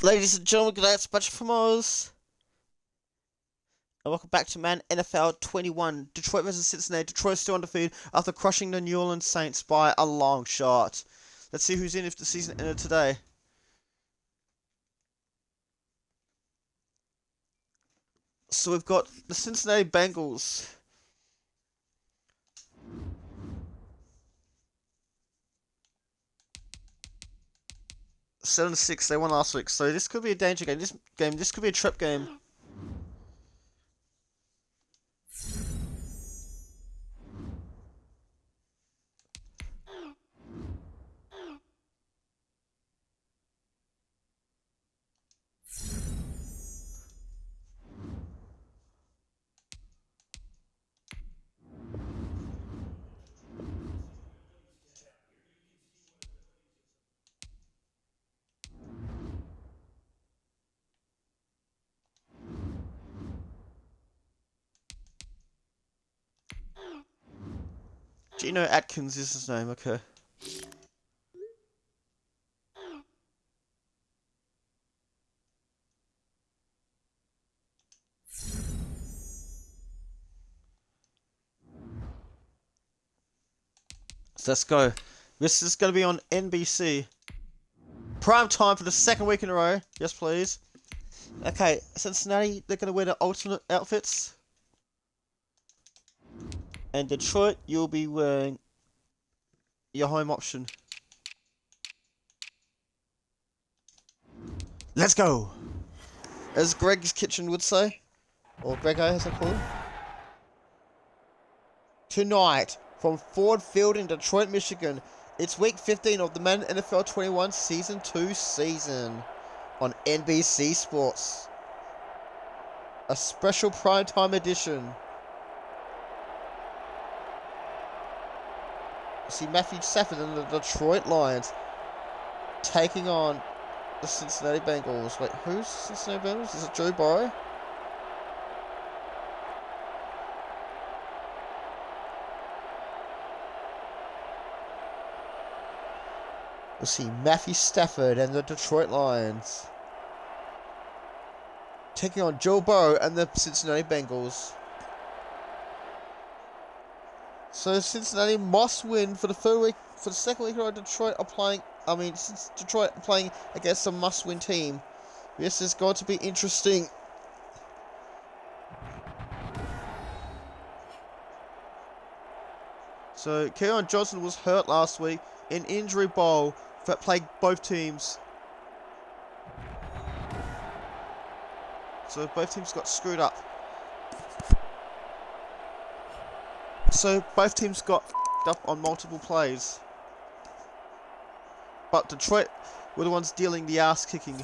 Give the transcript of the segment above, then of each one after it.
Ladies and gentlemen, that's Bunch from Oz. And welcome back to Madden NFL 21. Detroit versus Cincinnati. Detroit still undefeated after crushing the New Orleans Saints by a long shot. Let's see who's in if the season ended today. So we've got the Cincinnati Bengals. Seven to 6, they won last week, so this could be a danger game. This could be a trap game. Gino Atkins is his name, okay. So let's go. This is going to be on NBC. Prime time for the second week in a row. Yes, please. Okay, Cincinnati, they're going to wear the alternate outfits. And Detroit, you'll be wearing your home option. Let's go! As Greg's Kitchen would say. Or Grego, as I call him. Tonight, from Ford Field in Detroit, Michigan, it's week 15 of the Madden NFL 21 Season 2 season on NBC Sports. A special primetime edition. See Matthew Stafford and the Detroit Lions taking on the Cincinnati Bengals. Wait, who's Cincinnati Bengals? Is it Joe Burrow? We'll see Matthew Stafford and the Detroit Lions taking on Joe Burrow and the Cincinnati Bengals. So Cincinnati must win for the second week in a row. Detroit are playing against a must-win team. This is going to be interesting. So Keon Johnson was hurt last week in injury bowl that plagued both teams. So both teams got screwed up. So both teams got up on multiple plays. But Detroit were the ones dealing the ass kicking.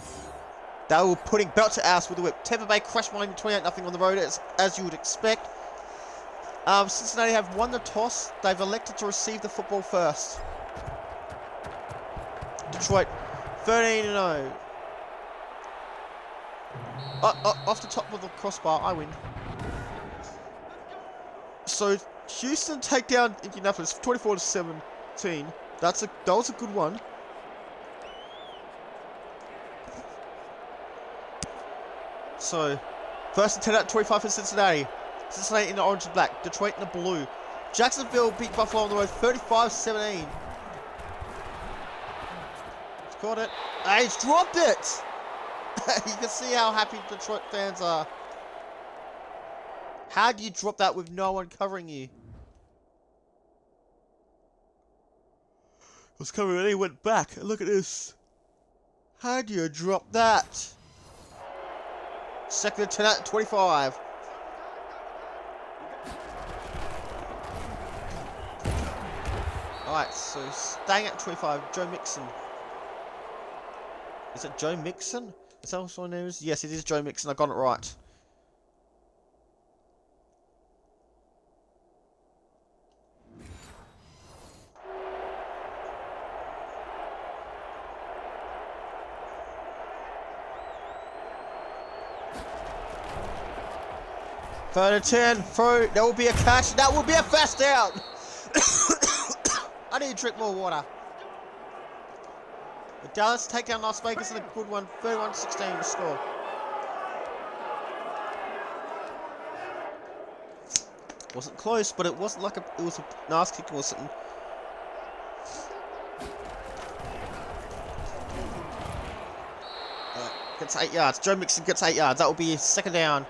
They were putting belt to ass with the whip. Tampa Bay crushed Miami 28-0 on the road as you would expect. Cincinnati have won the toss. They've elected to receive the football first. Detroit 13-0. Off the top of the crossbar, I win. So Houston take down Indianapolis 24-17. That was a good one. So first and 10 out of 25 for Cincinnati. Cincinnati in the orange and black. Detroit in the blue. Jacksonville beat Buffalo on the road 35-17. He's caught it. He's dropped it. You can see how happy Detroit fans are. How do you drop that with no one covering you? It was covering and he went back. And look at this. How do you drop that? Second and 10 out of 25. Alright, so staying at 25, Joe Mixon. Is it Joe Mixon? Is that what my name is? Yes, it is Joe Mixon. I got it right. Third and 10, throw, there will be a catch, that will be a fast out! I need to drink more water. Dallas take down Las Vegas in a good one. 31-16 to score. Wasn't close, but it wasn't like it was a nice kick or something. Gets 8 yards. Joe Mixon gets 8 yards. That will be his second down.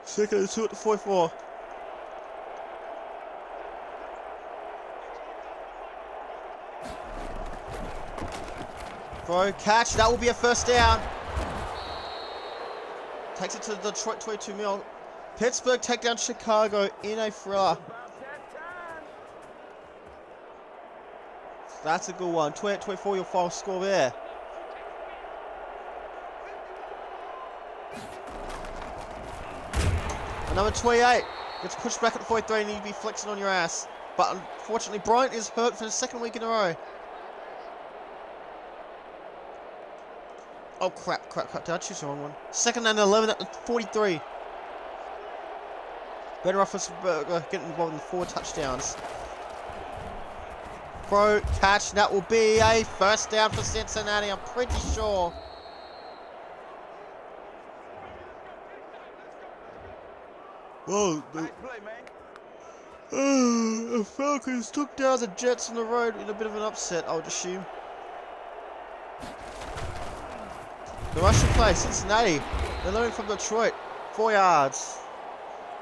Second and 2 at the 44. Throw, catch. That will be a first down. Takes it to the Detroit 22 mil. Pittsburgh take down Chicago in a thriller. That's a good one. 28-24 your final score there. And number 28 gets pushed back at the 43 and you'd be flexing on your ass. But unfortunately Bryant is hurt for the second week in a row. Oh crap. Did I choose the wrong one? Second and 11 at the 43. Ben Roethlisberger getting involved in 4 touchdowns. Throw, catch, that will be a first down for Cincinnati, I'm pretty sure. Whoa, the Falcons took down the Jets on the road in a bit of an upset, I would assume. The rushing play, Cincinnati, they're learning from Detroit, 4 yards.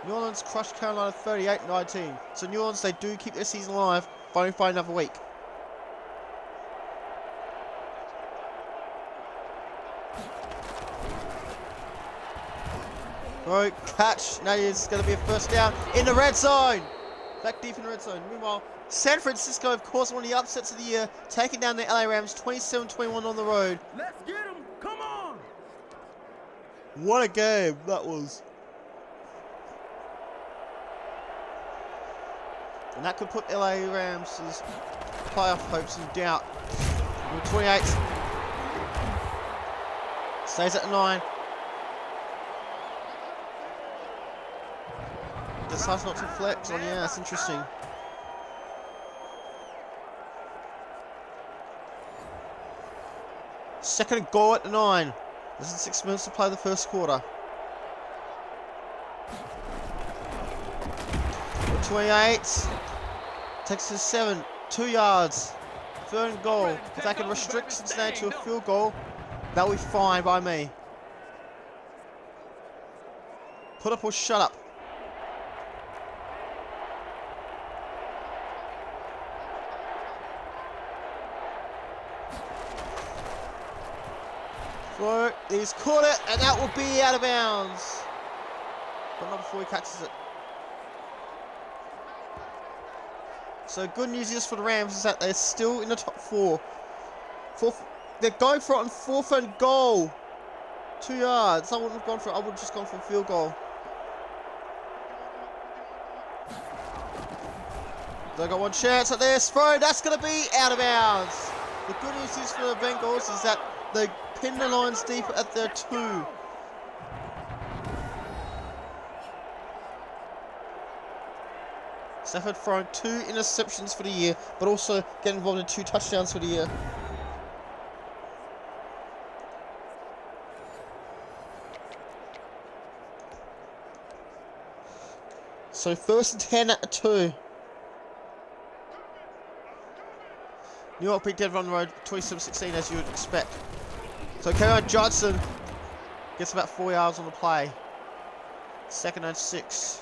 New Orleans crushed Carolina 38-19. So New Orleans, they do keep their season alive, fighting for another week. Throw, catch, now it's going to be a first down in the red zone. Back deep in the red zone. Meanwhile, San Francisco, of course, one of the upsets of the year, taking down the LA Rams 27-21 on the road. Let's get them, come on! What a game that was. And that could put LA Rams' playoff hopes in doubt. Number 28 stays at 9. Decides not to flex on, yeah, that's interesting. Second and goal at the 9. This is 6 minutes to play the first quarter. 28 takes to 7, 2 yards, third and goal. If they can restrict Cincinnati to a field goal, that'll be fine by me. Put up or shut up. Throw, he's caught it, and that will be out of bounds. But not before he catches it. So good news is for the Rams is that they're still in the top 4. They're going for it on 4th and goal. 2 yards. I wouldn't have gone for it. I would have just gone for a field goal. They got one chance at this throw. That's going to be out of bounds. The good news is for the Bengals is that they pinned the Lions deep at their 2. Stafford throwing 2 interceptions for the year, but also getting involved in 2 touchdowns for the year. So first and 10 at the 2. New York beat Denver on the road 27-16 as you would expect. So Kerryon Johnson gets about 4 yards on the play. Second and 6.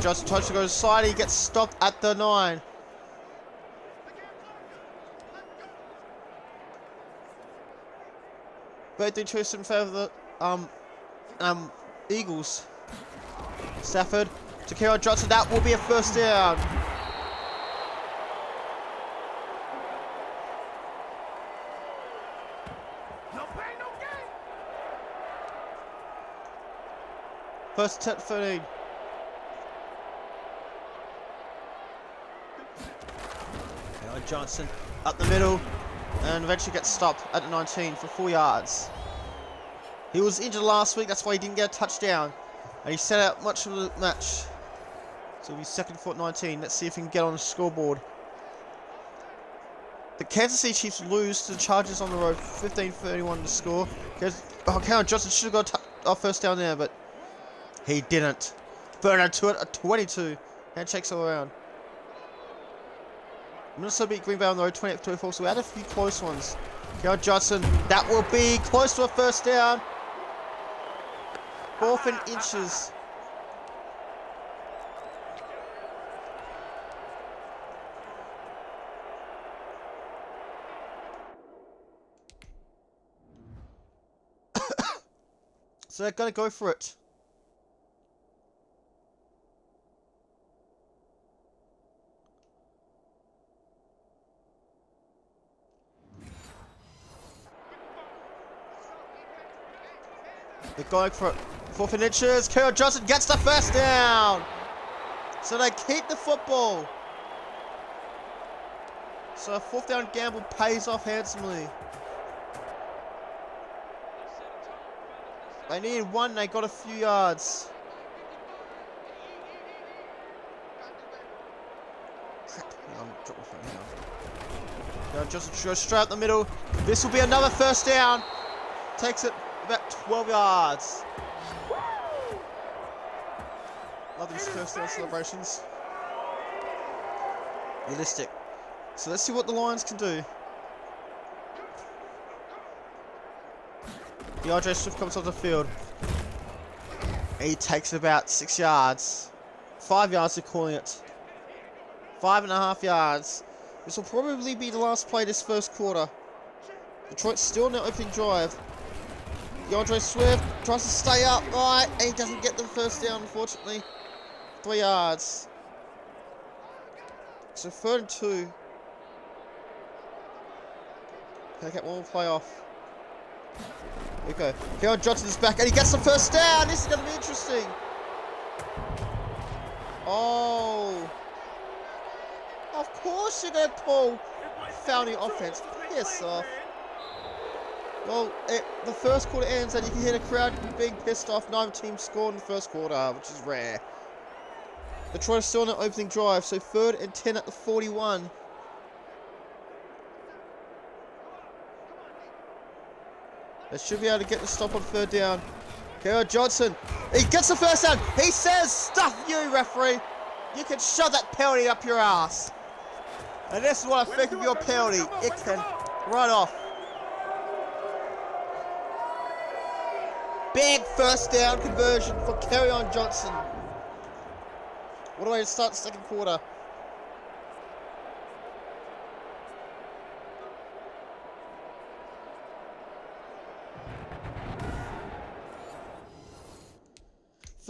Johnson tries to go inside, he gets stopped at the 9. Birthday choice in favour of the Eagles. Stafford to Kerryon Johnson, that will be a first down. No pain, no gain. First 10-13. Johnson up the middle, And eventually gets stopped at the 19 for 4 yards. He was injured last week, that's why he didn't get a touchdown. And he set out much of the match. So he'll be second for 19. Let's see if he can get on the scoreboard. The Kansas City Chiefs lose to the Chargers on the road, 15-31 to score. Cameron Johnson should have got a first down there, but he didn't. Bernard to it at 22. Handshakes all around. Minnesota beat Green Bay on the road, 28-24, so we had a few close ones. Cameron Johnson, that will be close to a first down. 4th and inches. So they're going to go for it. They're going for it. 4th and inches. Cameron Johnson gets the first down. So they keep the football. So a 4th down gamble pays off handsomely. They needed 1, they got a few yards. Crap, I'm dropping my phone now. Just go straight up the middle. This will be another first down. Takes it about 12 yards. Love these first down celebrations. Realistic. So let's see what the Lions can do. DeAndre Swift comes off the field. He takes about 6 yards. 5 yards, they're calling it. 5.5 yards. This will probably be the last play this first quarter. Detroit's still in their opening drive. DeAndre Swift tries to stay upright, and he doesn't get the first down, unfortunately. 3 yards. So 3rd and 2. Can I get one more play off? Here we go. Cameron Johnson's back and he gets the first down. This is going to be interesting. Oh. Of course you're going to call fouling offense. Piss off. Well, the first quarter ends and you can hear the crowd being pissed off. Neither team scored in the first quarter, which is rare. Detroit is still on the opening drive, so 3rd and 10 at the 41. They should be able to get the stop on 3rd down. Cameron Johnson, he gets the first down. He says, "Stuff you, referee. You can shove that penalty up your ass." And this is what I think of your penalty. It can run off. Big first down conversion for Cameron Johnson. What a way to start the second quarter.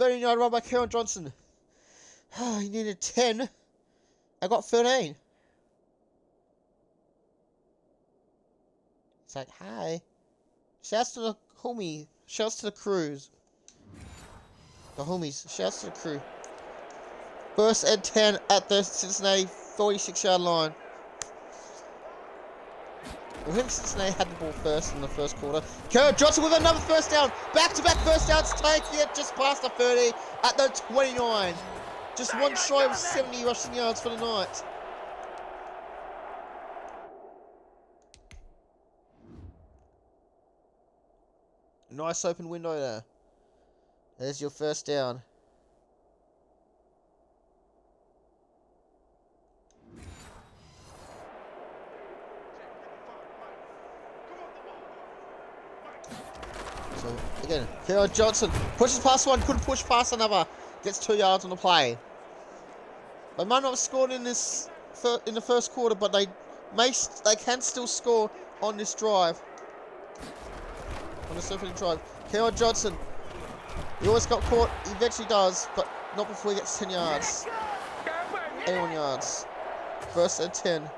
Yard run by Cameron Johnson. He needed 10. I got 13. It's like, hi. Shouts to the homie. Shouts to the crews. The homies. Shouts to the crew. 1st and 10 at the Cincinnati 46-yard line. I think Cincinnati had the ball first in the first quarter. Cameron Johnson with another first down. Back-to-back first downs, taking it just past the 30 at the 29. Just one shy of 70 rushing yards for the night. Nice open window there. There's your first down. So, again, Cameron Johnson pushes past one, couldn't push past another. Gets 2 yards on the play. They might not have scored in the first quarter, but they can still score on this drive. On this opening drive. Cameron Johnson. He always got caught. He eventually does, but not before he gets 10 yards. 81 yards. 1st and 10.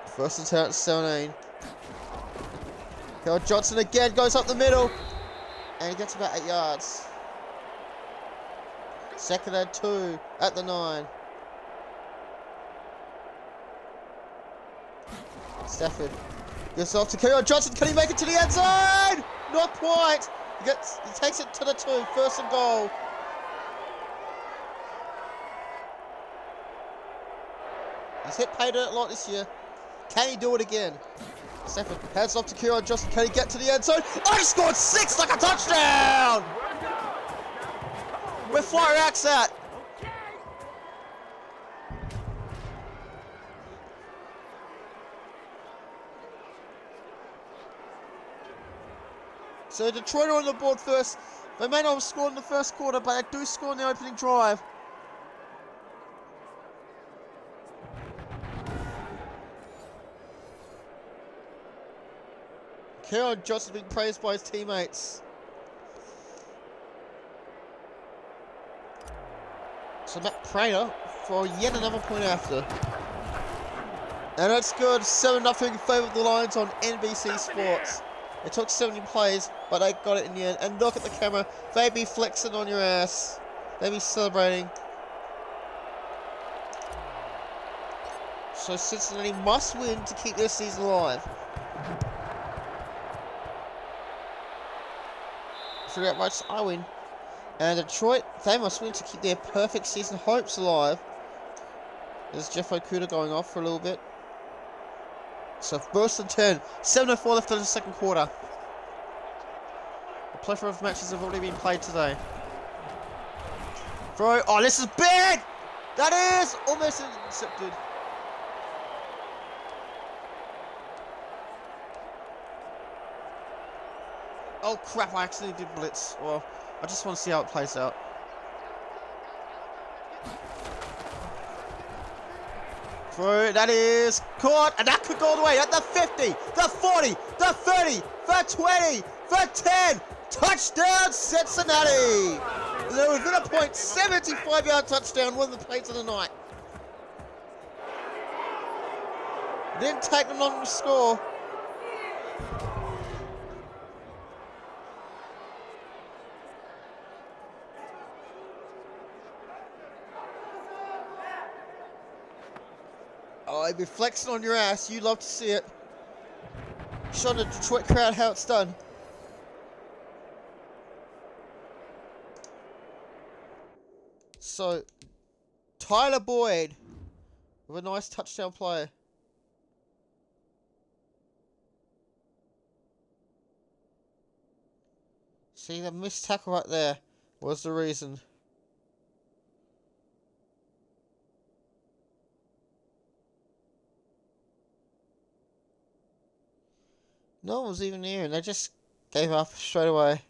First and 10 at 17. Cameron Johnson again goes up the middle. And he gets about 8 yards. 2nd and 2 at the 9. Stafford gets off to Kerryon Johnson. Can he make it to the end zone? Not quite. He takes it to the 2. First and goal. He's hit pay dirt a lot this year. Can he do it again? Stafford hands off to Kerryon Johnson. Can he get to the end zone? Oh, he scored 6 like a touchdown! Where Flyer Axe at? So Detroit are on the board first. They may not have scored in the first quarter, but they do score in the opening drive. Kerryon Johnson being praised by his teammates. So Matt Prater for yet another point after. And that's good. 7-0 in favour of the Lions on NBC Sports. It took 70 plays, but they got it in the end. And look at the camera. They be flexing on your ass. They be celebrating. So Cincinnati must win to keep their season alive. So that much I win. And Detroit, they must win to keep their perfect season hopes alive. There's Jeff Okuda going off for a little bit. So first and 10. 7:04 left in the second quarter. A plethora of matches have already been played today. Throw. Oh, this is big! That is almost intercepted. Oh crap, I accidentally did blitz. Well, I just want to see how it plays out. Throw, that is caught, and that could go all the way at the 50, the 40, the 30, the 20, the 10. Touchdown, Cincinnati! They're within a point, 75-yard touchdown, one of the plays of the night. Didn't take them long to score. Oh, he'd be flexing on your ass. You love to see it. Show the Detroit crowd how it's done. So, Tyler Boyd with a nice touchdown play. See, the missed tackle right there was the reason. No one was even near, and they just gave up straight away.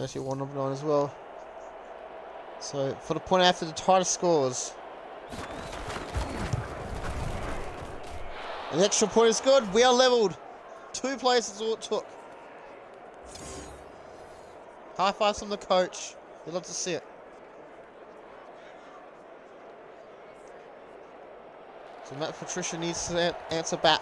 Actually, 1-9 as well. So, for the point after, the tightest scores. An extra point is good. We are leveled. 2 plays is all it took. High fives from the coach. We'd love to see it. So Matt Patricia needs to answer back.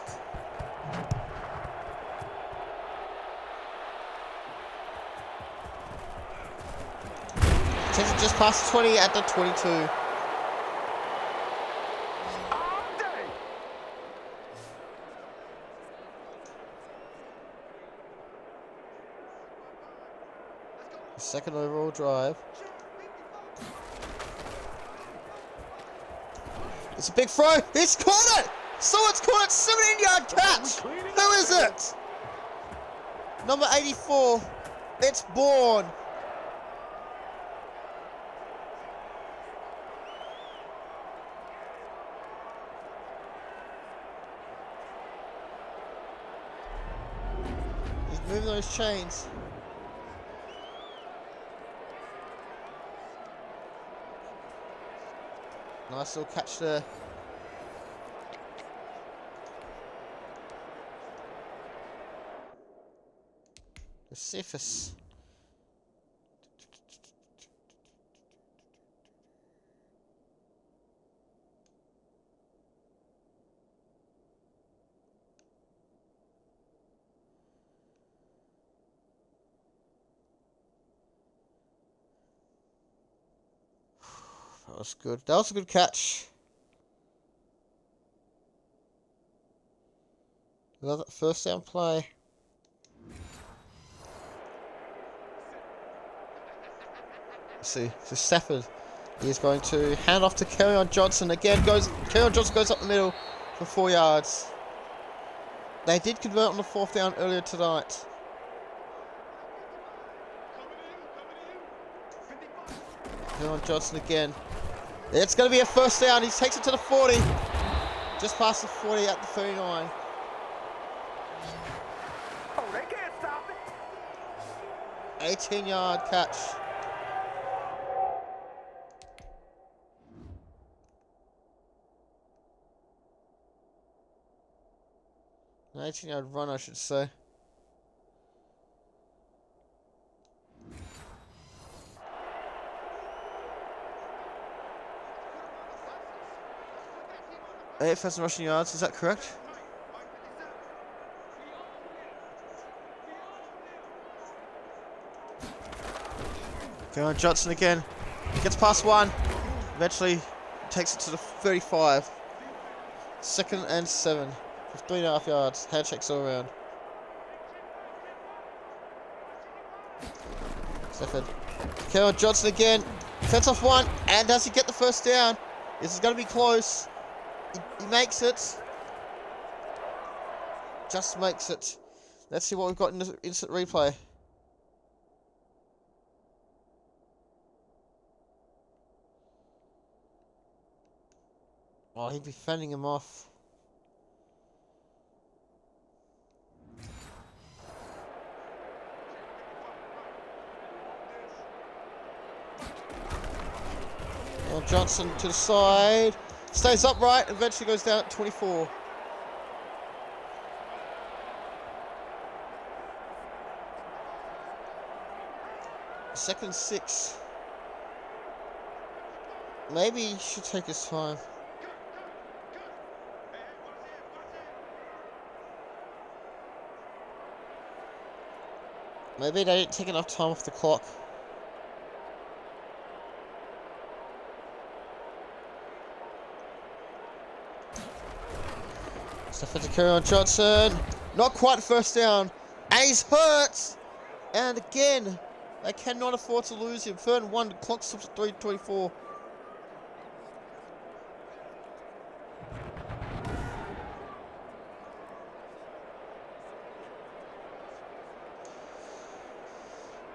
Takes it just past 20 at the 22. Second overall drive. It's a big throw. He's caught it! Someone's caught it! 17-yard catch! Who is it? Number 84. It's Bourne. He's moving those chains. Nice little catch there. The Cephas. That was good. That was a good catch. Love that first down play. Let's see. So Stafford is going to hand off to Kerryon Johnson. Again, Kerryon Johnson goes up the middle for 4 yards. They did convert on the 4th down earlier tonight. Kerryon Johnson again. It's going to be a first down. He takes it to the 40. Just past the 40 at the 39. Oh, they can't stop it. 18-yard catch. An 18-yard run, I should say. Eight thousand rushing yards, is that correct? Kerryon Johnson again. Gets past 1. Eventually takes it to the 35. 2nd and 7. 3.5 yards. Handshakes all around. Stafford. Kerryon Johnson again. Sets off 1. And does he get the first down? This is going to be close. He makes it. Just makes it. Let's see what we've got in the instant replay. Oh, he'd be fending him off. Johnson to the side. Stays upright. Eventually goes down at 24. Second and 6. Maybe he should take his time. Maybe they didn't take enough time off the clock. Stafford to Kerryon Johnson. Not quite first down. And he's hurt. And again, they cannot afford to lose him. 3rd and 1. The clock stops at 3:24.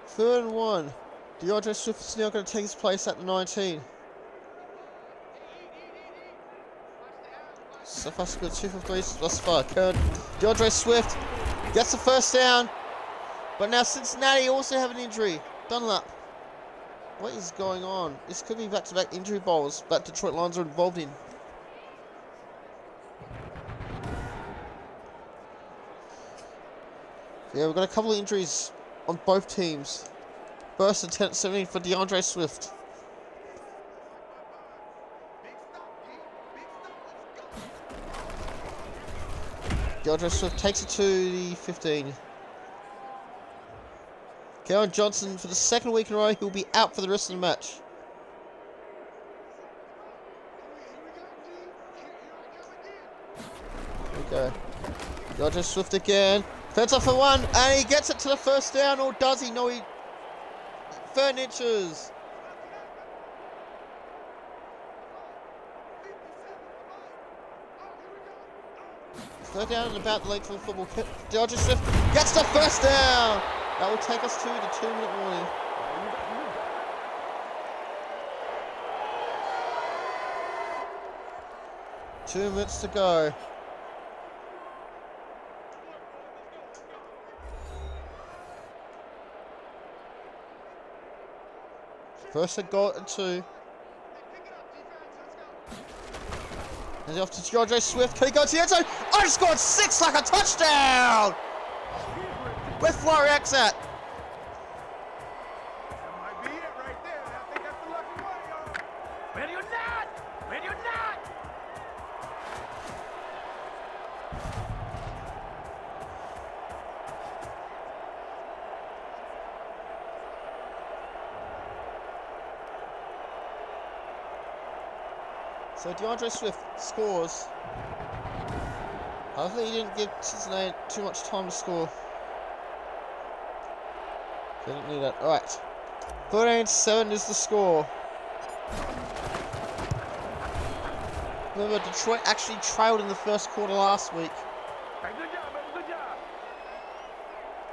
Third and 1. DeAndre Swift is now going to take his place at the 19. So far, so good. 2 for 3 thus far. DeAndre Swift gets the first down. But now Cincinnati also have an injury. Dunlap. What is going on? This could be back-to-back injury bowls that Detroit Lions are involved in. Yeah, we've got a couple of injuries on both teams. First and 10 17 for DeAndre Swift. DeAndre Swift takes it to the 15. Kerryon Johnson, for the 2nd week in a row, he'll be out for the rest of the match. There we go. DeAndre Swift again. Fence off for 1, and he gets it to the first down, or does he? No, he... 3rd inches. Third down and about the late for the football. DeAndre Swift gets the first down. That will take us to the 2-minute warning. Two minutes to go. First and goal and 2. And off to DeAndre Swift. Can he go to the end zone? I just scored 6 like a touchdown! Where's Flurry X at? That might be it right there. I think that's the lucky one, y'all. Ready or not? Ready or not? So DeAndre Swift scores. Hopefully he didn't give Cincinnati too much time to score. They didn't need that. Alright. 13-7 is the score. Remember, Detroit actually trailed in the first quarter last week. Hey, good job, baby, good job.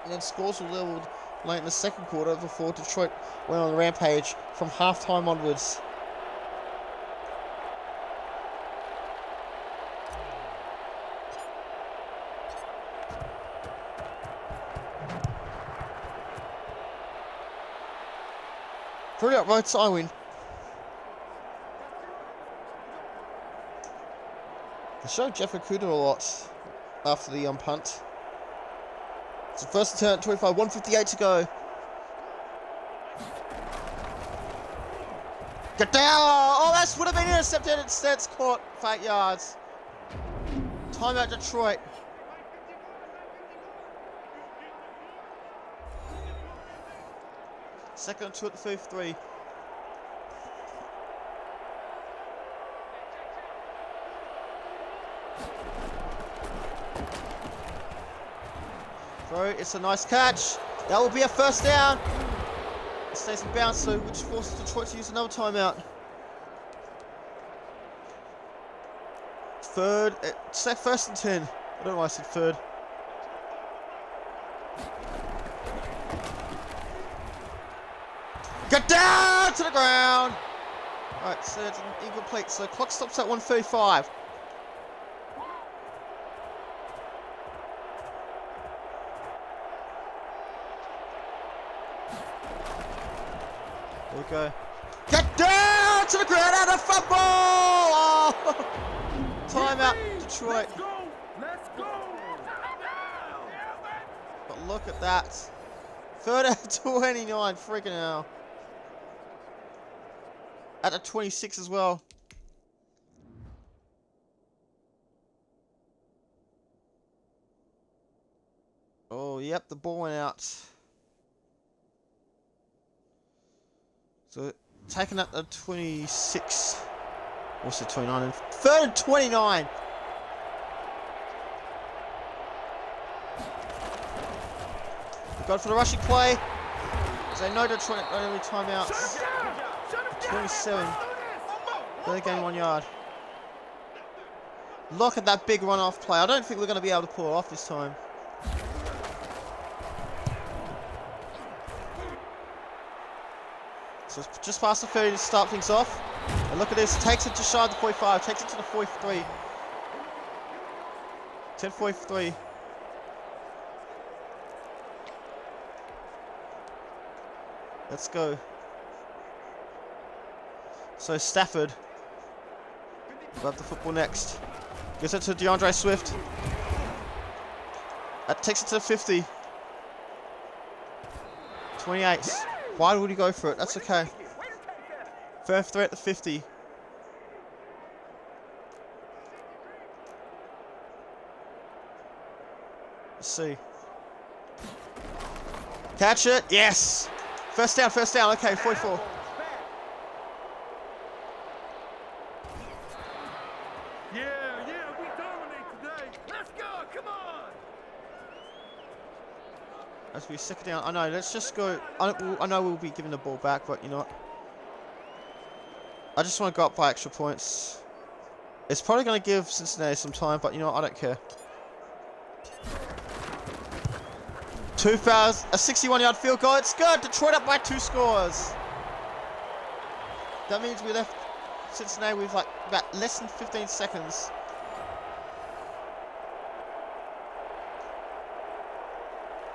And then scores were leveled late in the second quarter before Detroit went on a rampage from halftime onwards. Pretty outright side win. They showed Jeff Okuda a lot after the punt. It's the first turn at 25, 1:58 to go. Get down! Oh, that would have been intercepted. Instead, it's caught for 8 yards. Timeout Detroit. Second and 2 at the 53. Throw, it's a nice catch. That will be a first down. It stays in bounds, so which forces Detroit to use another timeout. First and 10. I don't know why I said third. Get down to the ground. Alright, so it's incomplete. So clock stops at 1:35. There we go. Get down to the ground out of football! Oh. Timeout, Detroit. Let's go. Let's go. But look at that. Third out of 29, freaking hell. At the 26 as well. Oh, yep, the ball went out. So, taking up the 26. What's the 29? And third and 29. Got for the rushing play. They know Detroit don't have any timeouts. 27. They gain 1 yard. Look at that big run-off play. I don't think we're going to be able to pull it off this time. So it's just past the 30 to start things off. And look at this. Takes it to shy of the 45. Takes it to the 43. 10:43. Let's go. So Stafford will have the football next. Gives it to DeAndre Swift. That takes it to the 50. 28. Why would he go for it? That's okay. First threat at the 50. Let's see. Catch it. Yes. First down, first down. Okay, 44. Yeah, we dominate today. Let's go, come on. As we second down. I know, let's just go. I know we'll be giving the ball back, but you know what? I just want to go up by extra points. It's probably going to give Cincinnati some time, but you know what? I don't care. A 61-yard field goal. It's good. Detroit up by 2 scores. That means we left Cincinnati with like about less than 15 seconds.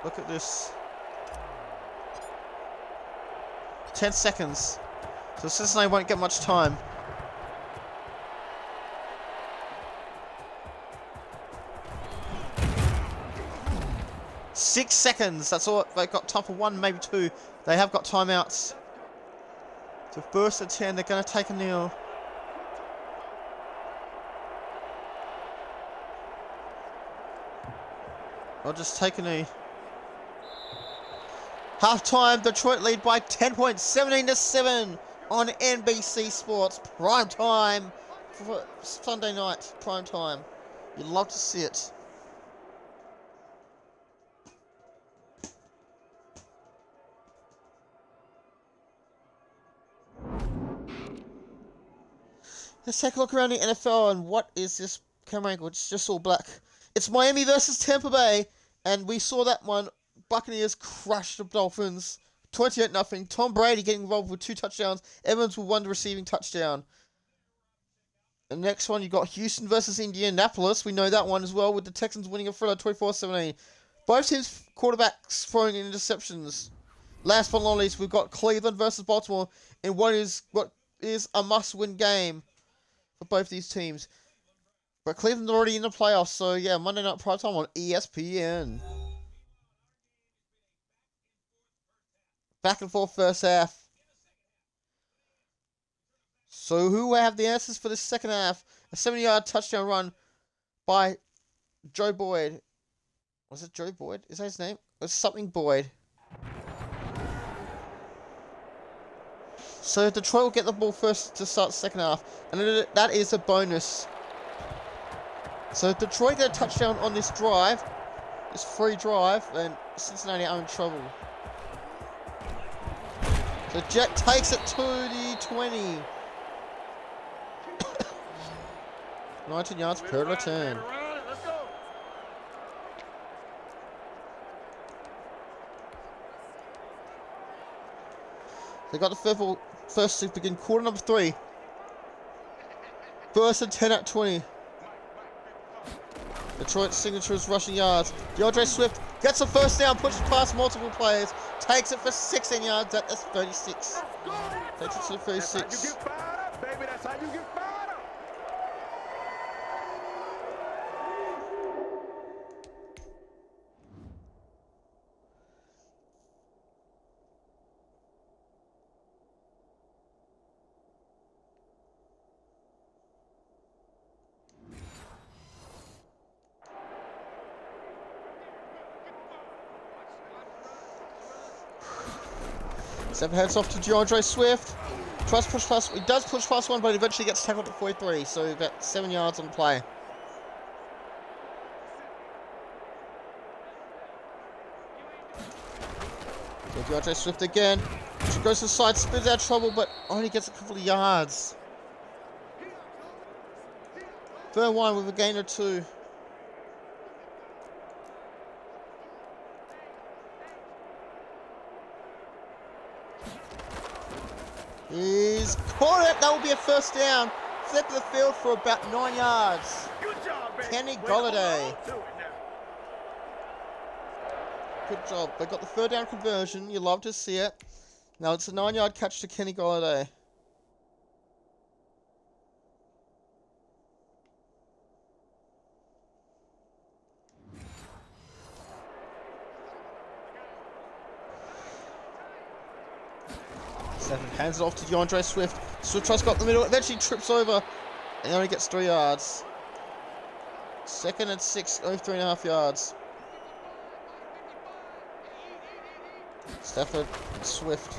Look at this. 10 seconds. So Cincinnati won't get much time. Six seconds. That's all. They've got time for 1, maybe 2. They have got timeouts. So first and 10. They're going to take a kneel. I'll just take a knee. Halftime. Detroit lead by 10 points. 17-7 on NBC Sports Prime Time. for Sunday night prime time. You'd love to see it. Let's take a look around the NFL and what is this camera angle? It's just all black. It's Miami versus Tampa Bay, and we saw that one. Buccaneers crushed the Dolphins 28-0. Tom Brady getting involved with 2 touchdowns. Evans with 1 receiving touchdown. The next one, you got Houston versus Indianapolis. We know that one as well, with the Texans winning a thriller 24-17. Both teams' quarterbacks throwing in interceptions. Last but not least, we've got Cleveland versus Baltimore in what is a must-win game for both these teams. But Cleveland's already in the playoffs, so yeah, Monday Night Prime Time on ESPN. Back and forth first half. So who will have the answers for the second half? A 70-yard touchdown run by Joe Boyd. Was it Joe Boyd? Is that his name? It's something Boyd. So Detroit will get the ball first to start the second half. And that is a bonus. So if Detroit get a touchdown on this drive, this free drive, then Cincinnati are in trouble. So Jet takes it to the 20. 19 yards per return. They got the field goal first to begin quarter number 3. First and 10 at 20. Detroit's signatures rushing yards. DeAndre Swift gets a first down, pushes past multiple players, takes it for 16 yards. That's 36. Takes it to 36. That's how you get fired up. Seven heads off to DeAndre Swift. Tries to push past. He does push past one, but eventually gets tackled at 43. So about 7 yards on play. So DeAndre Swift again. She goes to the side, spins out of trouble, but only gets a couple of yards. Third one with a gain of 2. He's caught it. That will be a first down. Flip of the field for about 9 yards. Good job, baby. Kenny Way to hold Golladay. on to it now. Good job. They got the third down conversion. You love to see it. Now it's a 9-yard catch to Kenny Golladay. Seven hands it off to DeAndre Swift. Swift tries to go up the middle, eventually trips over, and only gets 3 yards. Second and 6, only 3.5 yards. Stafford, Swift.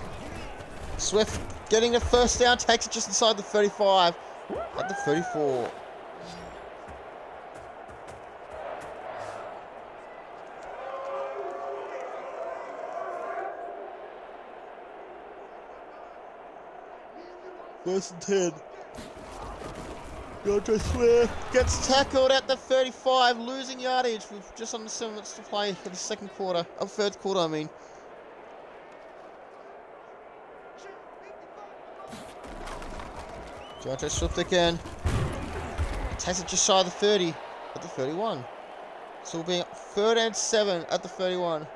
Swift getting the first down, takes it just inside the 35, at the 34. First and 10. DeAndre Swift gets tackled at the 35, losing yardage with just under 7 minutes to play for the second quarter. Third quarter, I mean. DeAndre Swift again. Takes it just shy of the 30 at the 31. So we'll be 3rd and 7 at the 31.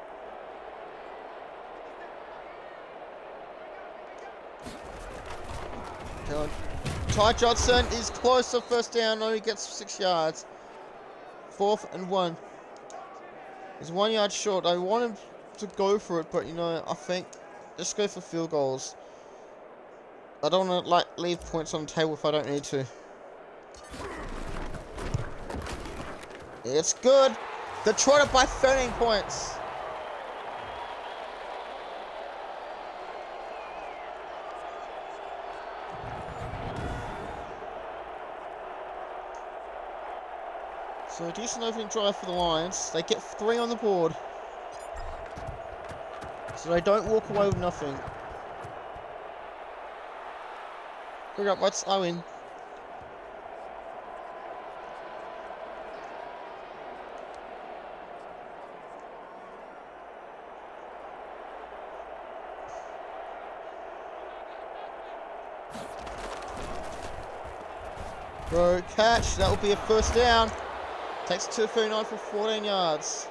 Ty Johnson is close to first down, only gets 6 yards. 4th and 1. He's 1 yard short. I want him to go for it, but you know, I think just go for field goals. I don't want to leave points on the table if I don't need to. It's good. Detroit up by 13 points. So a decent opening drive for the Lions. They get 3 on the board. So they don't walk away with nothing. Hurry up, let's Owen. Bro, catch. That will be a first down. Takes 2:39 for 14 yards.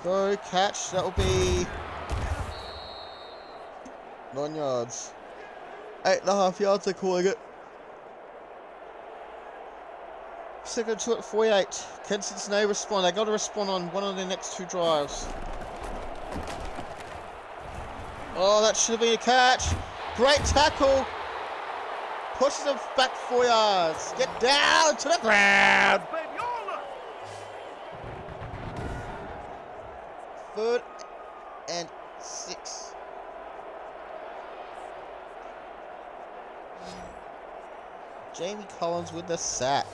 Bro, catch. That will be 9 yards. 8.5 yards, they're calling it. Second to it, 48. Can Cincinnati respond? They got to respond on one of their next 2 drives. Oh, that should have been a catch. Great tackle. Pushes them back 4 yards. Get down to the ground. 3rd and 6. Jamie Collins with the sack.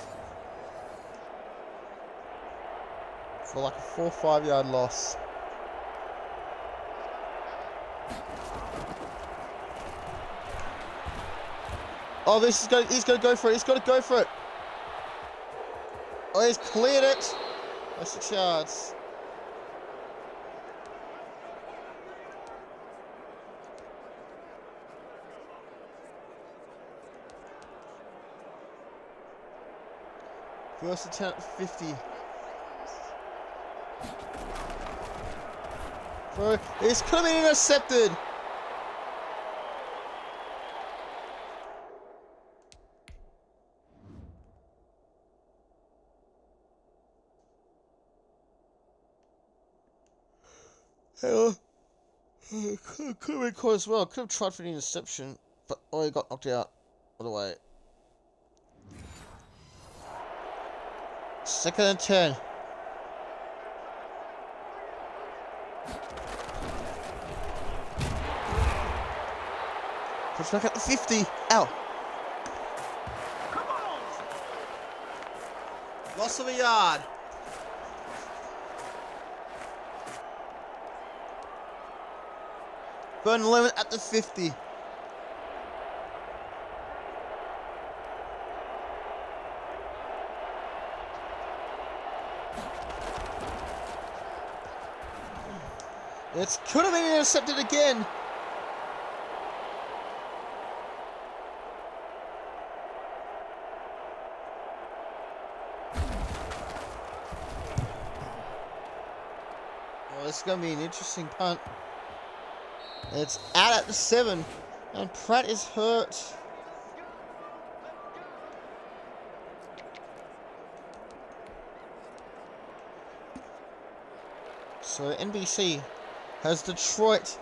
For like a 4 or 5 yard loss. Oh, he's going to go for it. He's got to go for it. Oh, he's cleared it. That's 6 yards. First attempt at 50. Bro, this could have been intercepted. Could have been caught as well. Could have tried for the interception, but he got knocked out all the way. 2nd and 10. Push back at the 50. Ow. Loss of a yard. Burn 11 at the 50. It could have been intercepted again. Oh, this is going to be an interesting punt. It's out at the 7, and Pratt is hurt. So NBC has Detroit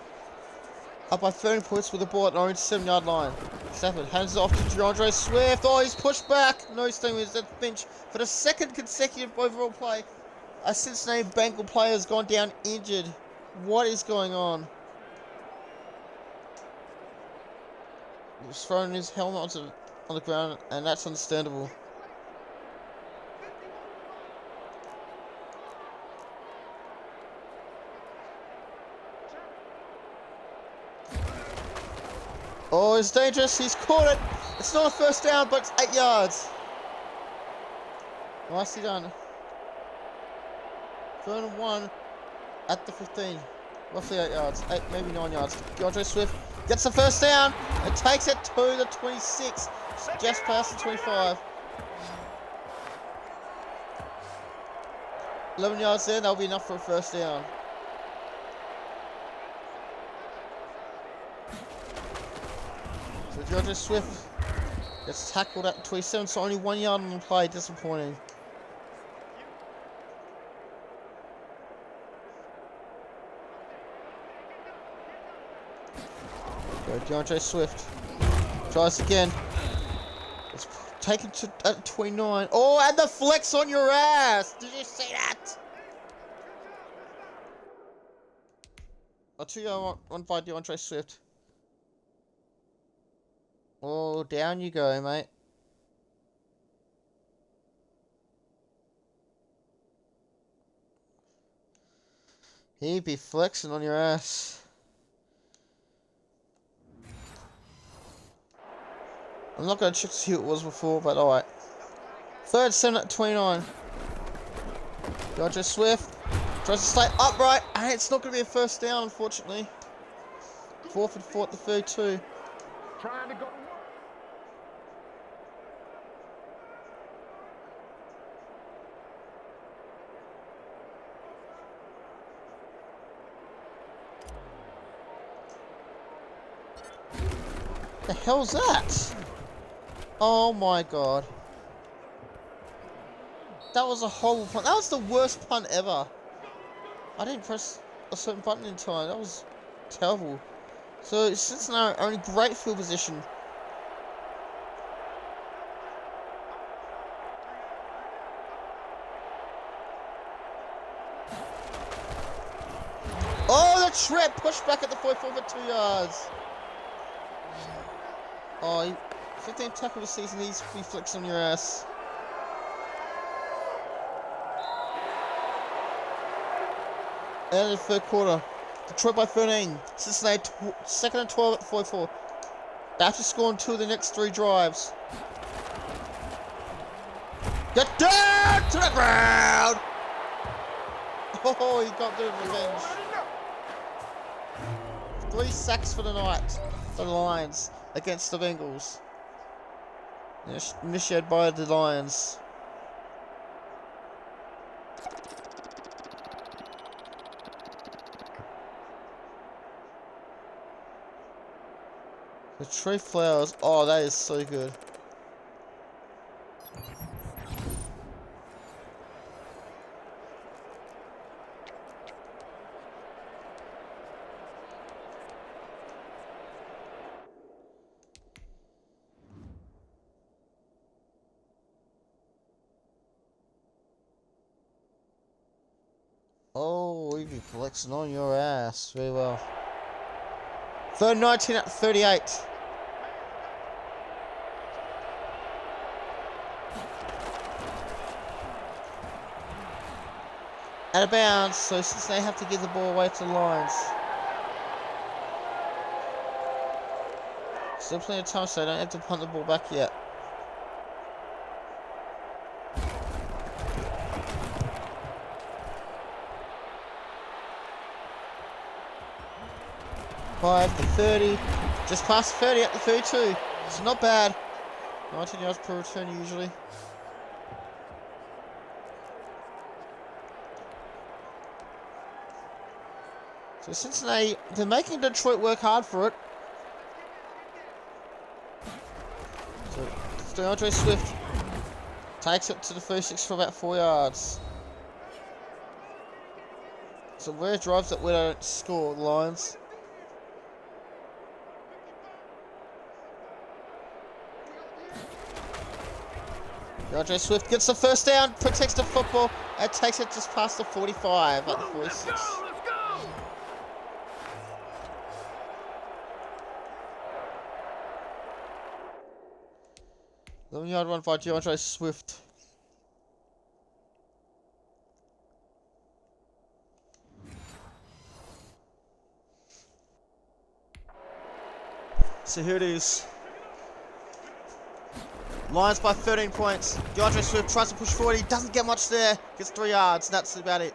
up by 13 points with the ball at their own 7-yard line. Stafford hands it off to DeAndre Swift. Oh, he's pushed back. No, he's staying with his bench for the 2nd consecutive overall play. A Cincinnati Bengal player has gone down injured. What is going on? He's throwing his helmet on the ground, and that's understandable. Oh, it's dangerous. He's caught it. It's not a first down, but it's 8 yards. Nicely done. 3rd and 1 at the 15. Roughly 8 yards. 8, maybe 9 yards. DeAndre Swift gets the first down. It takes it to the 26. Just past the 25. 11 yards there. That'll be enough for a first down. So DeAndre Swift gets tackled at 27, so only 1 yard on the play. Disappointing. So DeAndre Swift tries again. It's taken to at 29. Oh, and the flex on your ass! Did you see that? A 2-yard run by DeAndre Swift. Oh, down you go, mate. He'd be flexing on your ass. I'm not going to check to see who it was before, but alright. Third, 7 at 29. DeAndre Swift tries to stay upright, and it's not going to be a first down, unfortunately. 4th and 4 at the 32. Trying to go to work. The hell's that? Oh my god. That was a horrible punt. That was the worst punt ever. I didn't press a certain button in time. That was terrible. So Cincinnati are in great field position. Oh, the trip pushed back at the 44 for 2 yards. Oh, 15th tackle of the season. He's be flexing on your ass. End of the third quarter. Detroit by 13. Cincinnati 2nd and 12 at 44. They have to score on 2 of the next 3 drives. Get down to the ground! Oh, he got the revenge. 3 sacks for the night. The Lions against the Bengals. Initiated by the Lions. The tree flowers. Oh, that is so good. Oh, we be flexing on your ass. Very well. Third 19 at 38. Out of bounds, so since they have to give the ball away to the Lions. Still plenty of time, so they don't have to punt the ball back yet. Five to 30, just past 30 at the 32. It's not bad. 19 yards per return usually. So Cincinnati, they're making Detroit work hard for it. So DeAndre Swift takes it to the 36 for about 4 yards. So where drives that we don't score, the Lions. DeAndre Swift gets the first down, protects the football, and takes it just past the 45 at the 46. Let's go! 11-yard run by DeAndre Swift. So here it is. Lions by 13 points. DeAndre Swift tries to push forward. He doesn't get much there. Gets 3 yards. And that's about it.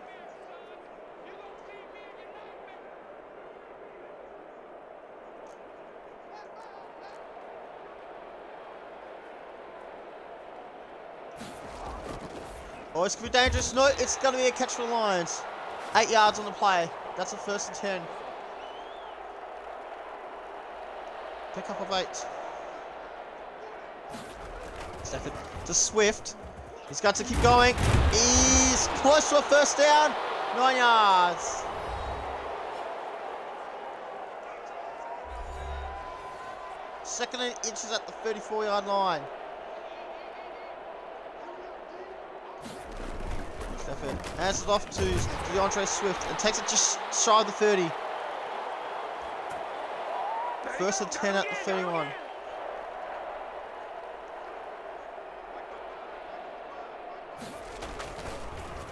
Oh, it's going to be dangerous. No, it's going to be a catch for the Lions. 8 yards on the play. That's a 1st and 10. Pick up of 8. Second to Swift. He's got to keep going. He's close to a 1st down. 9 yards. Second and inches at the 34-yard line. Hands it off to DeAndre Swift and takes it just shy of the 30. First and 10 at the 31.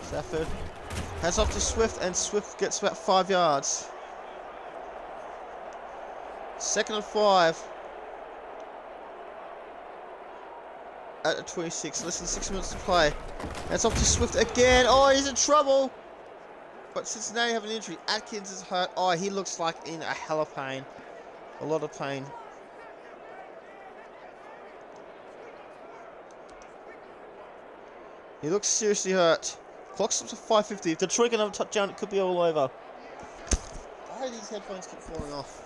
Stafford hands off to Swift, and Swift gets about 5 yards. Second and 5 at the 26. Less than 6 minutes to play. Hands off to Swift again. Oh, he's in trouble. But Cincinnati have an injury. Atkins is hurt. Oh, he looks like in a hell of pain. A lot of pain. He looks seriously hurt. Clock's up to 5:50. If Detroit can have a touchdown, it could be all over. Why do these headphones keep falling off?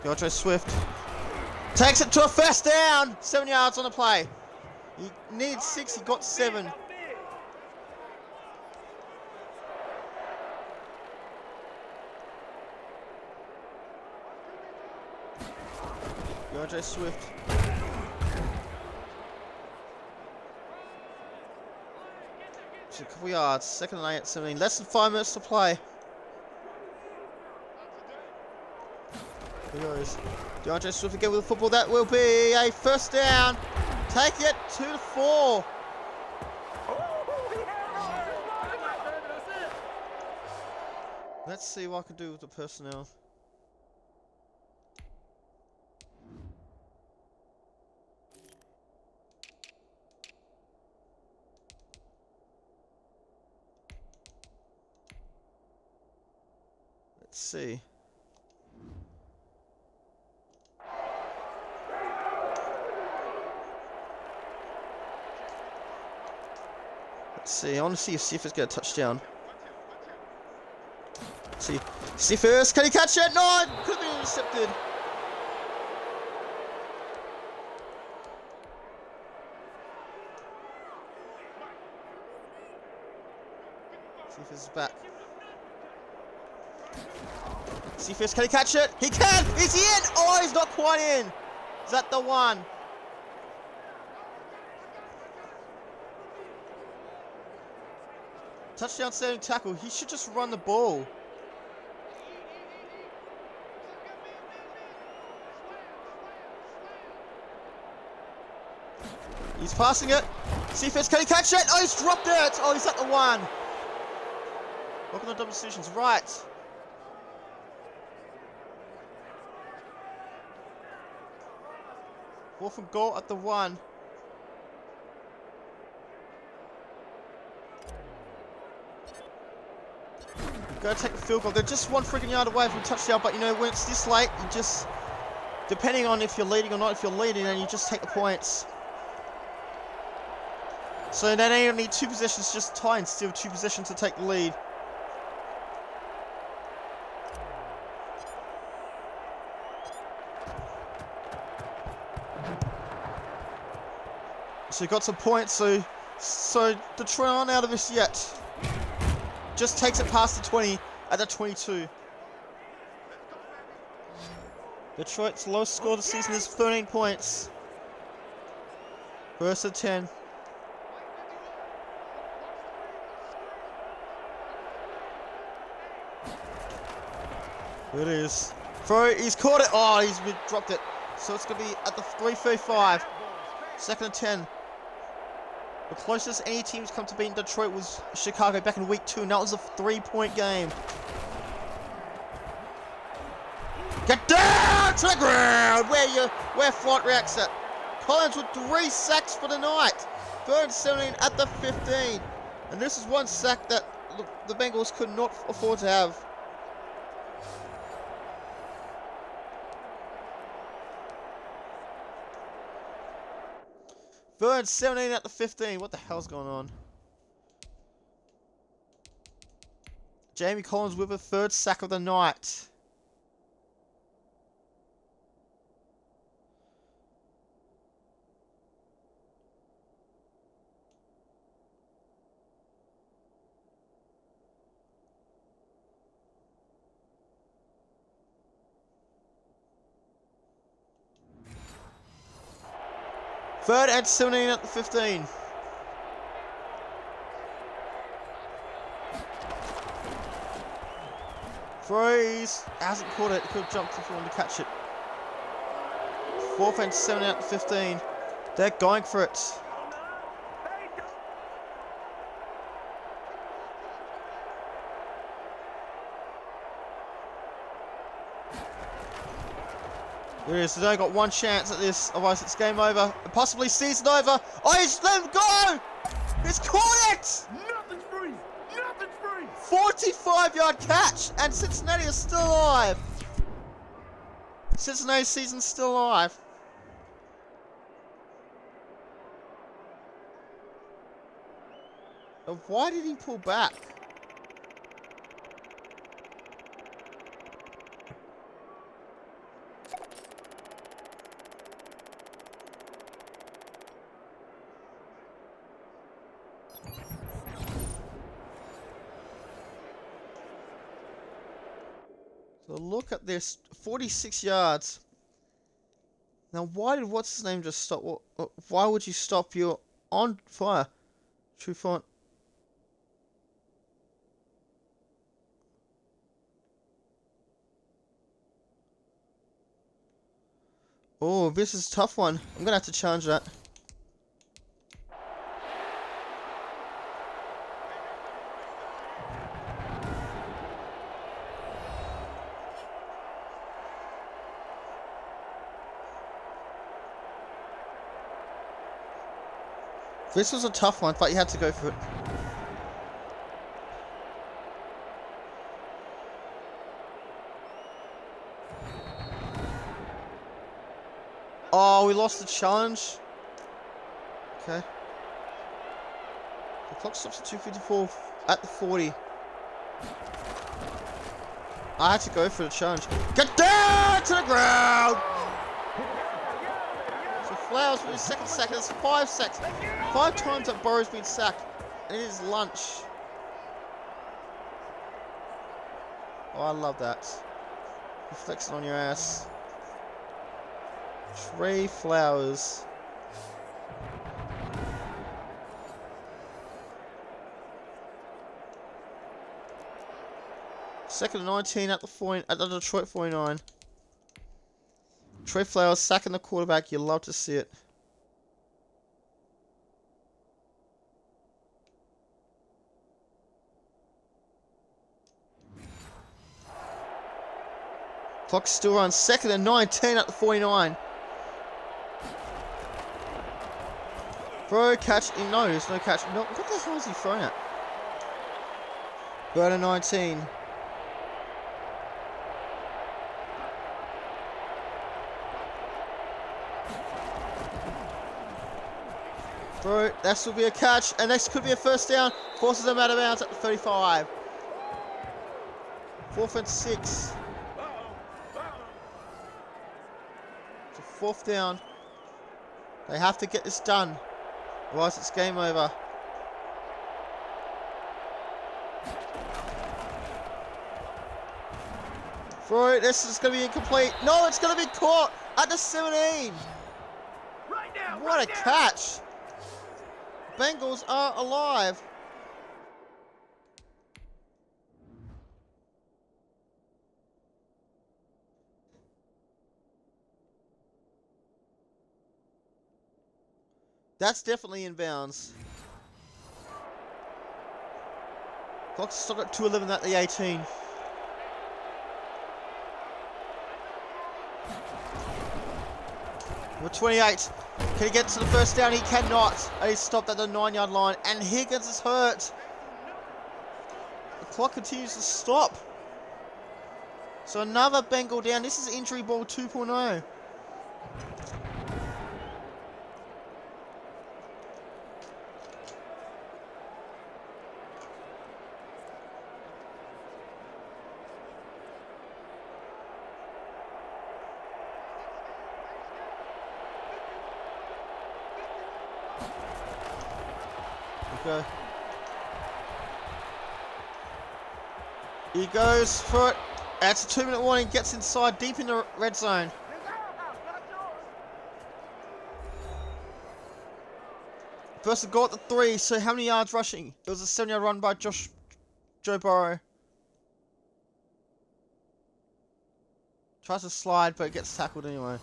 DeAndre Swift takes it to a first down. 7 yards on the play. He needed 6. He got 7. DeAndre Swift. Just a couple yards. Second and 8 at 17. Less than 5 minutes to play. Here goes DeAndre Swift again with the football. That will be a first down. Take it 2-4. Let's see what I can do with the personnel. Let's see. Let's see. I want to see if Cephas get a touchdown. Let's see. Cephas, can he catch it? No, it could be intercepted. Cephas is back. Cephas, can he catch it? He can! Is he in? Oh, he's not quite in. Is that the one? Touchdown saving tackle. He should just run the ball. He's passing it. Cephas, can he catch it? Oh, he's dropped it. Oh, he's at the one. Look at the double decisions. Right. Fourth and goal at the one. Go take the field goal. They're just 1 freaking yard away from a touchdown, but you know, when it's this late, you just, depending on if you're leading or not, if you're leading, then you just take the points. So they only need 2 possessions, just tie instead of 2 possessions to take the lead. So you got some points, so Detroit aren't out of this yet. Just takes it past the 20 at the 22. Detroit's lowest score this season is 13 points. First and 10. Here it is. Throw, he's caught it. Oh, he's dropped it. So it's going to be at the 3:35. Second and 10. The closest any teams come to beating Detroit was Chicago back in week 2, and that was a 3-point game. Get down to the ground where Flight reacts at. Collins with 3 sacks for the night. 3rd and 17 at the 15. And this is 1 sack that the Bengals could not afford to have. Third and 17 at the 15. What the hell's going on? Jamie Collins with a 3rd sack of the night. Third and 17 at the 15. Freeze! Hasn't caught it. He could have jumped if he wanted to catch it. 4th and 7 out to 15. They're going for it. There it is. They've only got one chance at this. Otherwise, it's game over. And possibly season over. Oh, he's let him go! He's caught it! Nothing's free! Nothing's free! 45-yard catch, and Cincinnati is still alive. Cincinnati's season's still alive. And why did he pull back? So look at this, 46 yards. Now why did what's his name just stop? Why would you stop? You're on fire. True font. Oh, this is a tough one. I'm gonna have to challenge that. This was a tough one, but you had to go for it. Oh, we lost the challenge. Okay. The clock stops at 2:54 at the 40. I had to go for the challenge. Get down to the ground! So Flowers for his second sack. That's 5 sacks. 5 times that Burrow's been sacked. And it is lunch. Oh, I love that. You're flexing on your ass. Trey Flowers. Second and 19 at the Detroit 49. Trey Flowers sacking the quarterback. You love to see it. Clock still runs. Second and 19 at the 49. Bro, catch. No, there's no catch. No, what the hell is he throwing at? Burner 19. Bro, this will be a catch, and this could be a first down. Forces them out of bounds at the 35. 4th and 6. It's a 4th down. They have to get this done. Otherwise, it's game over. Bro, this is going to be incomplete. No, it's going to be caught at the 17. Right now! What a catch. Bengals are alive. That's definitely in bounds. Clock's still at 2:11 at the 18. Number 28. Can he get to the first down? He cannot. And he's stopped at the 9-yard line. And Higgins is hurt. The clock continues to stop. So another Bengal down. This is injury ball 2.0. Okay. He goes for it. That's a 2-minute warning. Gets inside, deep in the red zone. First goal at the 3. So how many yards rushing? It was a 7-yard run by Joe Burrow. Tries to slide, but gets tackled anyway.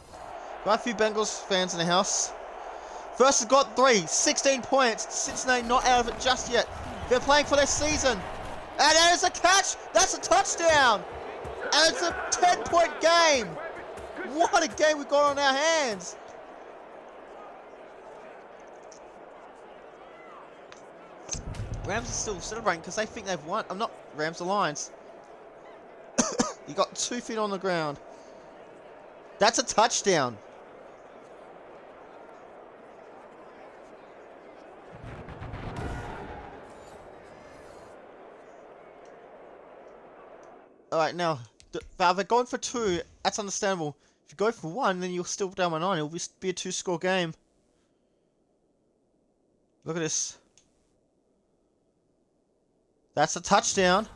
Got a few Bengals fans in the house. First has got 3, 16 points. Cincinnati not out of it just yet. They're playing for their season. And there's a catch. That's a touchdown. And it's a 10-point game. What a game we've got on our hands. Rams are still celebrating because they think they've won. I'm not Rams, the Lions. You got 2 feet on the ground. That's a touchdown. Alright, now, they're going for 2. That's understandable. If you go for 1, then you're still down by 9. It'll be a 2-score game. Look at this. That's a touchdown.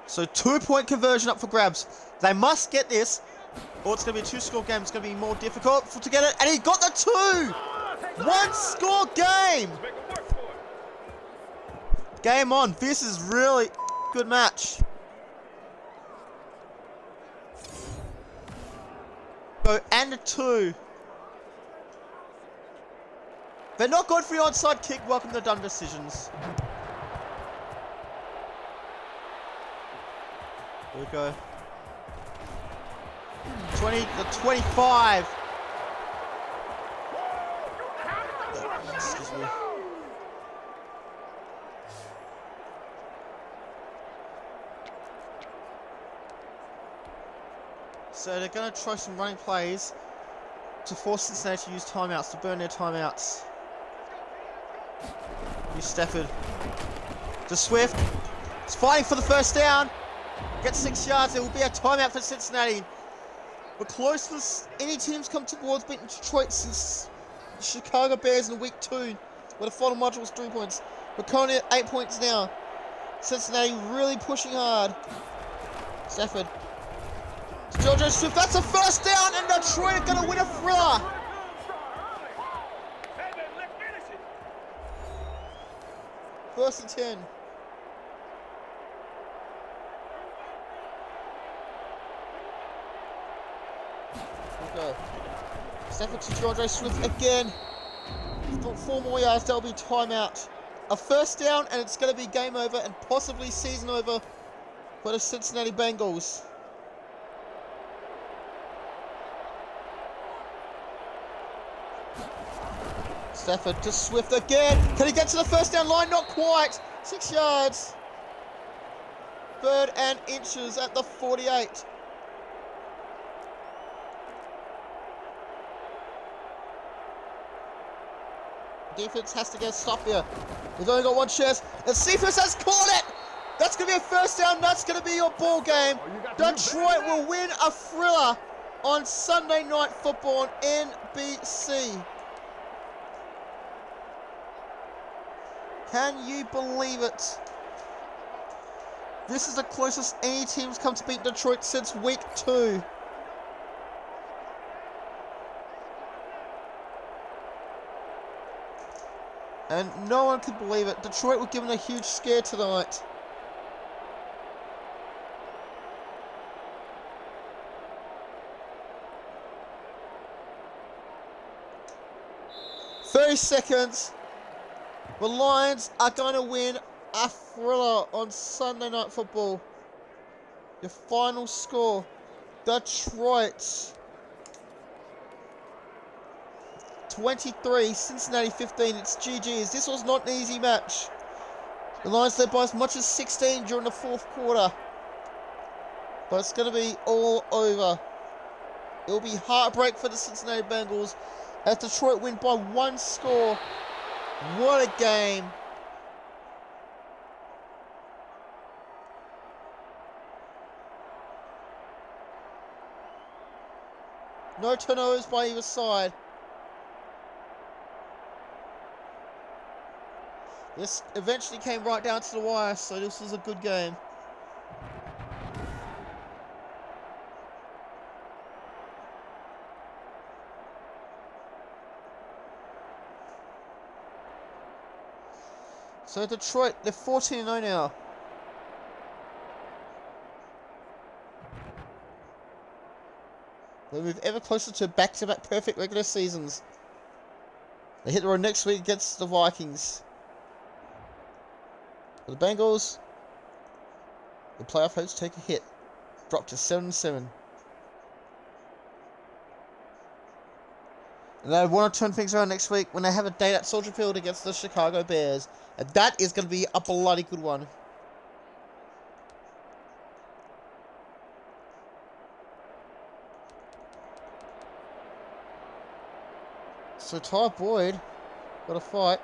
So 2-point conversion up for grabs. They must get this, or it's going to be a 2-score game. It's going to be more difficult to get it. And he got the 2! 1-score game! Game on. This is really good match. So, and a 2. They're not good for the onside kick. Welcome to dumb decisions. Here we go. 20 to 25. Excuse me. So they're going to try some running plays to force Cincinnati to use timeouts, to burn their timeouts. Here's Stafford. To Swift. He's fighting for the first down. Gets 6 yards. It will be a timeout for Cincinnati. The closest any team's come towards beating Detroit since Chicago Bears in week 2, where the final margin was 3 points. We're currently at 8 points now. Cincinnati really pushing hard. Stafford. To JoJo Swift. That's a first down, and Detroit are going to win a thriller. First and 10. Go. Stafford to DeAndre Swift again. 4 more yards, that'll be timeout. A first down, and it's going to be game over and possibly season over for the Cincinnati Bengals. Stafford to Swift again. Can he get to the first down line? Not quite. 6 yards. 3rd and inches at the 48. Defense has to get a stop here. We've only got 1 chance. And Cephas has caught it! That's going to be a first down. That's going to be your ball game. Detroit will win a thriller on Sunday Night Football on NBC. Can you believe it? This is the closest any team's come to beat Detroit since week 2. And no one could believe it. Detroit were given a huge scare tonight. "30 seconds. The Lions are going to win a thriller on Sunday Night Football. Your final score, Detroit 23, Cincinnati 15. It's GG's. This was not an easy match. The Lions led by as much as 16 during the 4th quarter. But it's going to be all over. It will be heartbreak for the Cincinnati Bengals as Detroit win by 1 score. What a game. No turnovers by either side. This eventually came right down to the wire, so this was a good game. So Detroit, they're 14-0 now. They move ever closer to back-to-back perfect regular seasons. They hit the road next week against the Vikings. For the Bengals, the playoff hopes take a hit. Drop to 7-7. And they want to turn things around next week when they have a date at Soldier Field against the Chicago Bears. And that is going to be a bloody good one. So Ty Boyd got a fight.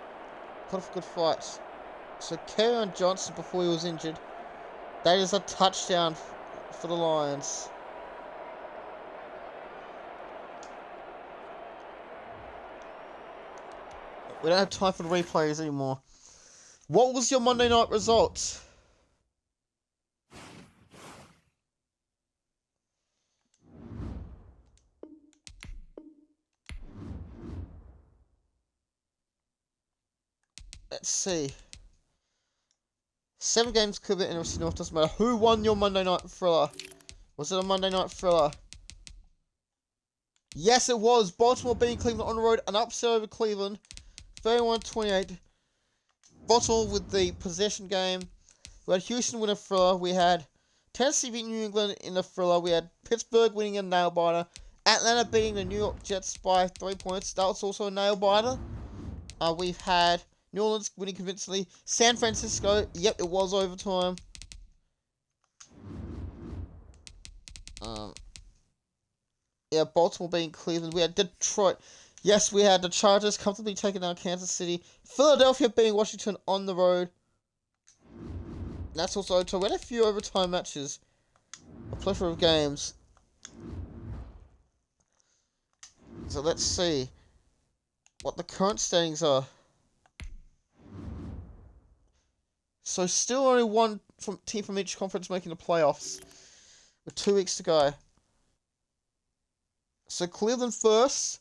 Got a good fight. So Kerryon Johnson before he was injured. That is a touchdown for the Lions. We don't have time for the replays anymore. What was your Monday night result? Let's see. 7 games could be in NFC North. Doesn't matter. Who won your Monday night thriller? Was it a Monday night thriller? Yes, it was. Baltimore beating Cleveland on the road. An upset over Cleveland. 31-28. Baltimore with the possession game. We had Houston win a thriller. We had Tennessee beating New England in a thriller. We had Pittsburgh winning a nail-biter. Atlanta beating the New York Jets by 3 points. That was also a nail-biter. We've had New Orleans winning convincingly. San Francisco, yep, it was overtime. Yeah, Baltimore beating Cleveland. We had Detroit. Yes, we had the Chargers comfortably taking down Kansas City. Philadelphia beating Washington on the road. That's also overtime. We had a few overtime matches. A plethora of games. So let's see what the current standings are. So still only one team from each conference making the playoffs. With 2 weeks to go. So Cleveland first.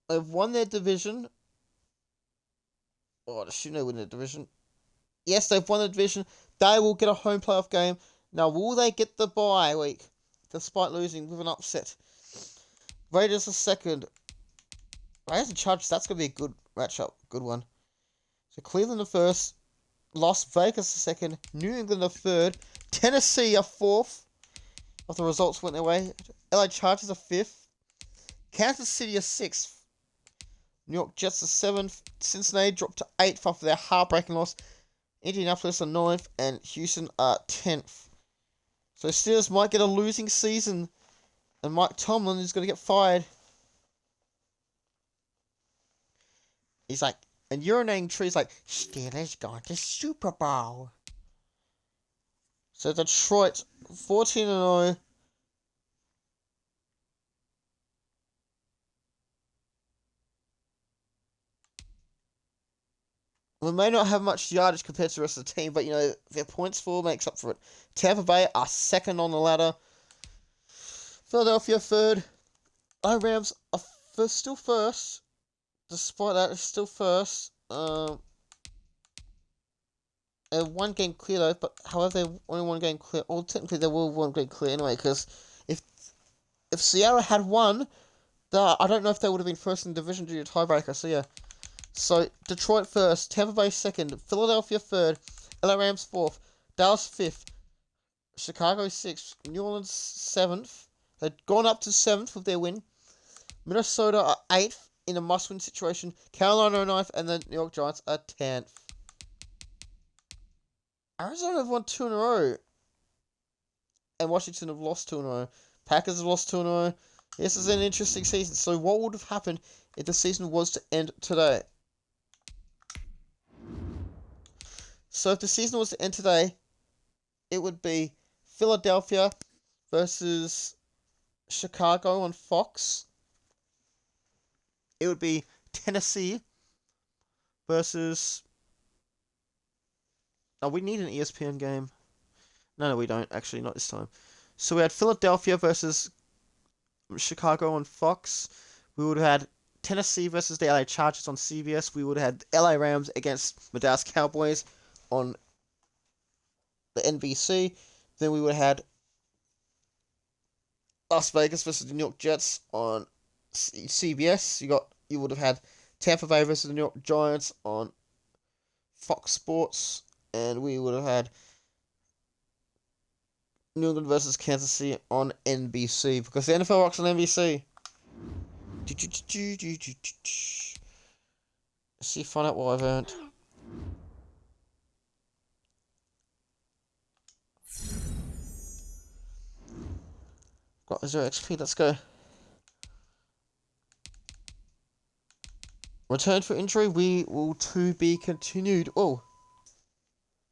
They've won their division. Oh, shouldn't they win their division? Yes, they've won the division. They will get a home playoff game. Now, will they get the bye week? Despite losing with an upset. Raiders are second. Raiders and Chargers, that's going to be a good matchup. Good one. So Cleveland are first. Las Vegas are second. New England are third. Tennessee are fourth. If the results went their way. LA Chargers are fifth. Kansas City are sixth. New York Jets are seventh. Cincinnati dropped to eighth after their heartbreaking loss. Indianapolis are ninth. And Houston are 10th. So Steelers might get a losing season. And Mike Tomlin is going to get fired. He's like, and urinating trees like, Steelers going to Super Bowl. So Detroit, 14-0. We may not have much yardage compared to the rest of the team, but, you know, their points for makes up for it. Tampa Bay are second on the ladder. Philadelphia third. Rams are still first. Despite that, it's still first. And 1 game clear though, but however, they're only 1 game clear. Well, technically, they will 1 game clear anyway, because if Seattle had won, I don't know if they would have been first in the division due to tiebreaker, so yeah. So, Detroit first, Tampa Bay second, Philadelphia third, LA Rams fourth, Dallas fifth, Chicago sixth, New Orleans seventh. They'd gone up to seventh with their win. Minnesota are eighth in a must-win situation. Carolina are ninth, and the New York Giants are 10th. Arizona have won 2 in a row. And Washington have lost 2 in a row. Packers have lost 2 in a row. This is an interesting season. So what would have happened if the season was to end today? So if the season was to end today, it would be Philadelphia versus Chicago on Fox. It would be Tennessee versus... Oh, we need an ESPN game. No, we don't. Actually, not this time. So we had Philadelphia versus Chicago on Fox. We would have had Tennessee versus the LA Chargers on CBS. We would have had LA Rams against the Dallas Cowboys on the NBC. Then we would have had Las Vegas versus the New York Jets on CBS. You would have had Tampa Bay versus the New York Giants on Fox Sports, and we would have had New England versus Kansas City on NBC because the NFL works on NBC. See, find out what I've earned. Got 0 XP, let's go. Return for injury, we will to be continued. Oh,